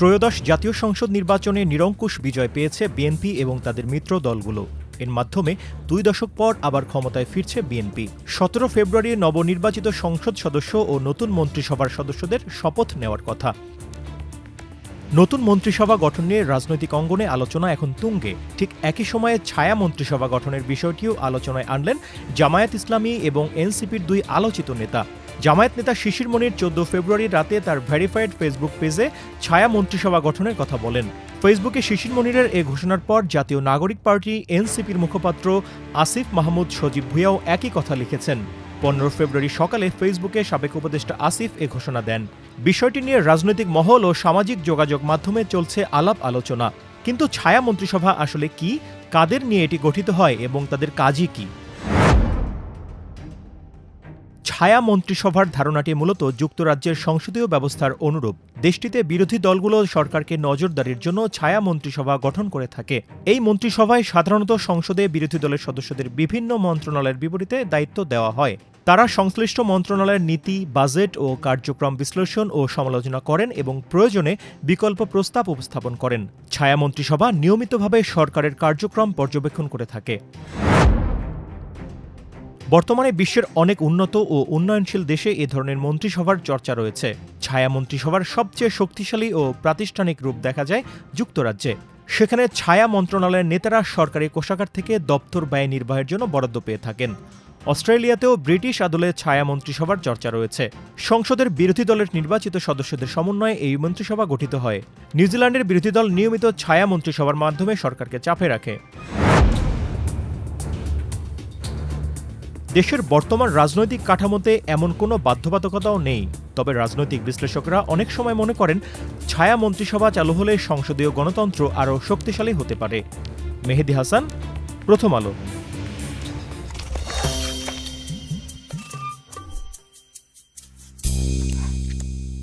ত্রয়োদশ জাতীয় সংসদ নির্বাচনে নিরঙ্কুশ বিজয় পেয়েছে বিএনপি এবং তাদের মিত্র দলগুলো। এর মাধ্যমে 2 দশক পর আবার ক্ষমতায় ফিরছে বিএনপি। 17 ফেব্রুয়ারি নবনির্বাচিত সংসদ সদস্য ও নতুন মন্ত্রিসভার সদস্যদের শপথ নেওয়ার কথা। নতুন মন্ত্রিসভা গঠন নিয়ে রাজনৈতিক অঙ্গনে আলোচনা এখন তুঙ্গে। ঠিক একই সময়ে ছায়া মন্ত্রিসভা গঠনের বিষয়টিও আলোচনায় আনলেন জামায়াত ইসলামী এবং এনসিপির 2 আলোচিত নেতা। জামায়াত নেতা শিশির মনির 14 ফেব্রুয়ারি রাতে তার ভেরিফাইড ফেসবুক পেজে ছায়া মন্ত্রিসভা গঠনের কথা বলেন। ফেসবুকে শিশির মনিরের এ ঘোষণার পর জাতীয় নাগরিক পার্টি এনসিপির মুখপাত্র আসিফ মাহমুদ সজীব ভুঁইয়াও একই কথা লিখেছেন। 15 ফেব্রুয়ারি সকালে ফেসবুকে সাবেক উপদেষ্টা আসিফ এ ঘোষণা দেন। বিষয়টি নিয়ে রাজনৈতিক মহল ও সামাজিক যোগাযোগ মাধ্যমে চলছে আলাপ আলোচনা। কিন্তু ছায়া মন্ত্রিসভা আসলে কি, কাদের নিয়ে এটি গঠিত হয় এবং তাদের কাজই কি? ছায়া মন্ত্রিসভার ধারণাটি মূলত যুক্তরাজ্যের সংসদীয় ব্যবস্থার অনুরূপ। দেশটিতে বিরোধী দলগুলো সরকারকে নজরদারির জন্য ছায়া মন্ত্রিসভা গঠন করে থাকে। এই মন্ত্রিসভায় সাধারণত সংসদে বিরোধী দলের সদস্যদের বিভিন্ন মন্ত্রণালয়ের বিপরীতে দায়িত্ব দেওয়া হয়। তারা সংশ্লিষ্ট মন্ত্রণালয়ের নীতি, বাজেট ও কার্যক্রম বিশ্লেষণ ও সমালোচনা করেন এবং প্রয়োজনে বিকল্প প্রস্তাব উপস্থাপন করেন। ছায়া মন্ত্রিসভা নিয়মিতভাবে সরকারের কার্যক্রম পর্যবেক্ষণ করে থাকে। বর্তমানে বিশ্বের অনেক উন্নত ও উন্নয়নশীল দেশে এ ধরনের মন্ত্রিসভার চর্চা রয়েছে। ছায়া মন্ত্রিসভার সবচেয়ে শক্তিশালী ও প্রাতিষ্ঠানিক রূপ দেখা যায় যুক্তরাজ্যে। সেখানে ছায়া মন্ত্রণালয়ের নেতারা সরকারি কোষাগার থেকে দপ্তর ব্যয় নির্বাহের জন্য বরাদ্দ পেয়ে থাকেন। অস্ট্রেলিয়াতেও ব্রিটিশ আদলে ছায়া মন্ত্রিসভার চর্চা রয়েছে। সংসদের বিরোধী দলের নির্বাচিত সদস্যদের সমন্বয়ে এই মন্ত্রিসভা গঠিত হয়। নিউজিল্যান্ডের বিরোধী দল নিয়মিত ছায়া মন্ত্রিসভার মাধ্যমে সরকারকে চাপে রাখে। দেশের বর্তমান রাজনৈতিক কাঠামোতে এমন কোনো বাধ্যবাধকতাও নেই। তবে রাজনৈতিক বিশ্লেষকরা অনেক সময় মনে করেন, ছায়া মন্ত্রিসভা চালু হলে সংসদীয় গণতন্ত্র আরও শক্তিশালী হতে পারে। মেহেদী হাসান, প্রথম আলো।